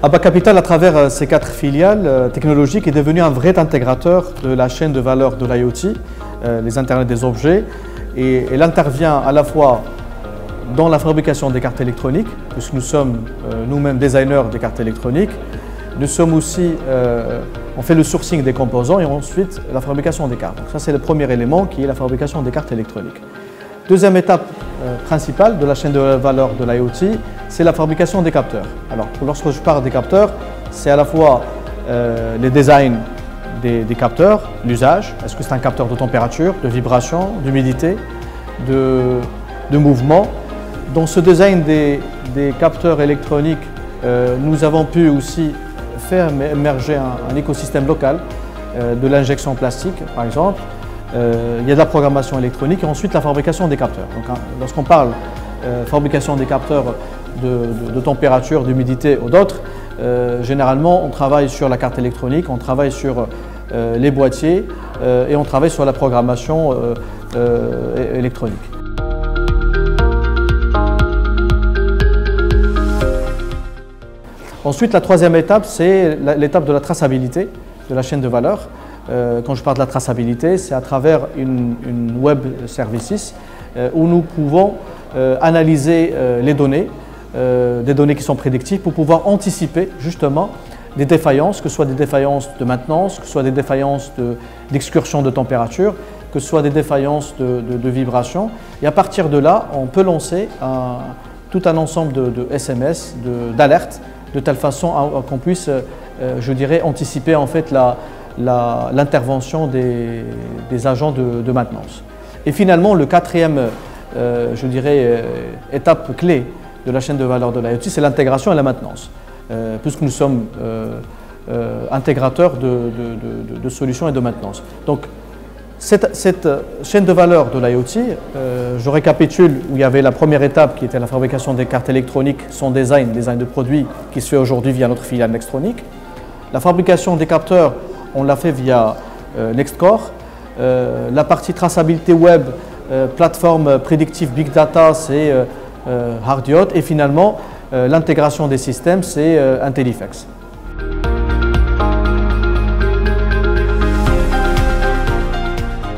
Abba Capital, à travers ses 4 filiales technologiques, est devenu un vrai intégrateur de la chaîne de valeur de l'IoT, les Internet des objets, et elle intervient à la fois dans la fabrication des cartes électroniques, puisque nous sommes nous-mêmes designers des cartes électroniques. Nous sommes aussi, on fait le sourcing des composants et ensuite la fabrication des cartes. Donc ça, c'est le premier élément qui est la fabrication des cartes électroniques. Deuxième étape principale de la chaîne de valeur de l'IoT, c'est la fabrication des capteurs. Alors, lorsque je parle des capteurs, c'est à la fois les designs des capteurs, l'usage. Est-ce que c'est un capteur de température, de vibration, d'humidité, de mouvement? Dans ce design des capteurs électroniques, nous avons pu aussi faire émerger un écosystème local de l'injection plastique, par exemple. Il y a de la programmation électronique et ensuite la fabrication des capteurs. Donc, lorsqu'on parle fabrication des capteurs de température, d'humidité ou d'autres, généralement on travaille sur la carte électronique, on travaille sur les boîtiers et on travaille sur la programmation électronique. Ensuite, la troisième étape, c'est l'étape de la traçabilité de la chaîne de valeur. Quand je parle de la traçabilité, c'est à travers une web services où nous pouvons analyser les données, des données qui sont prédictives pour pouvoir anticiper justement des défaillances, que ce soit des défaillances de maintenance, que ce soit des défaillances d'excursion de température, que ce soit des défaillances de vibration. Et à partir de là, on peut lancer tout un ensemble de SMS, d'alertes, de telle façon qu'on puisse, je dirais, anticiper en fait l'intervention des agents de maintenance. Et finalement, le quatrième, je dirais, étape clé de la chaîne de valeur de l'IoT, c'est l'intégration et la maintenance, puisque nous sommes intégrateurs de solutions et de maintenance. Donc, cette chaîne de valeur de l'IoT, je récapitule où il y avait la première étape qui était la fabrication des cartes électroniques, son design de produits qui se fait aujourd'hui via notre filiale Nextronic. La fabrication des capteurs, on l'a fait via Nextcore. La partie traçabilité web, plateforme prédictive Big Data, c'est Hardiot. Et finalement, l'intégration des systèmes, c'est Intellifex.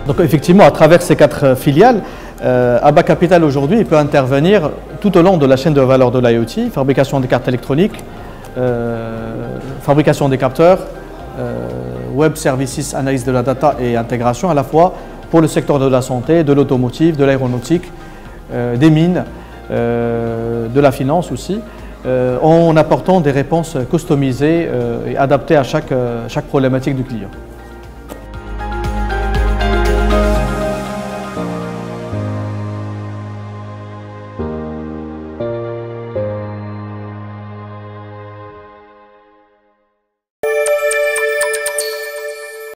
Donc effectivement, à travers ces 4 filiales, Abba Capital aujourd'hui peut intervenir tout au long de la chaîne de valeur de l'IoT, fabrication des cartes électroniques, fabrication des capteurs, web services, analyse de la data et intégration à la fois pour le secteur de la santé, de l'automotive, de l'aéronautique, des mines, de la finance aussi, en apportant des réponses customisées et adaptées à chaque problématique du client.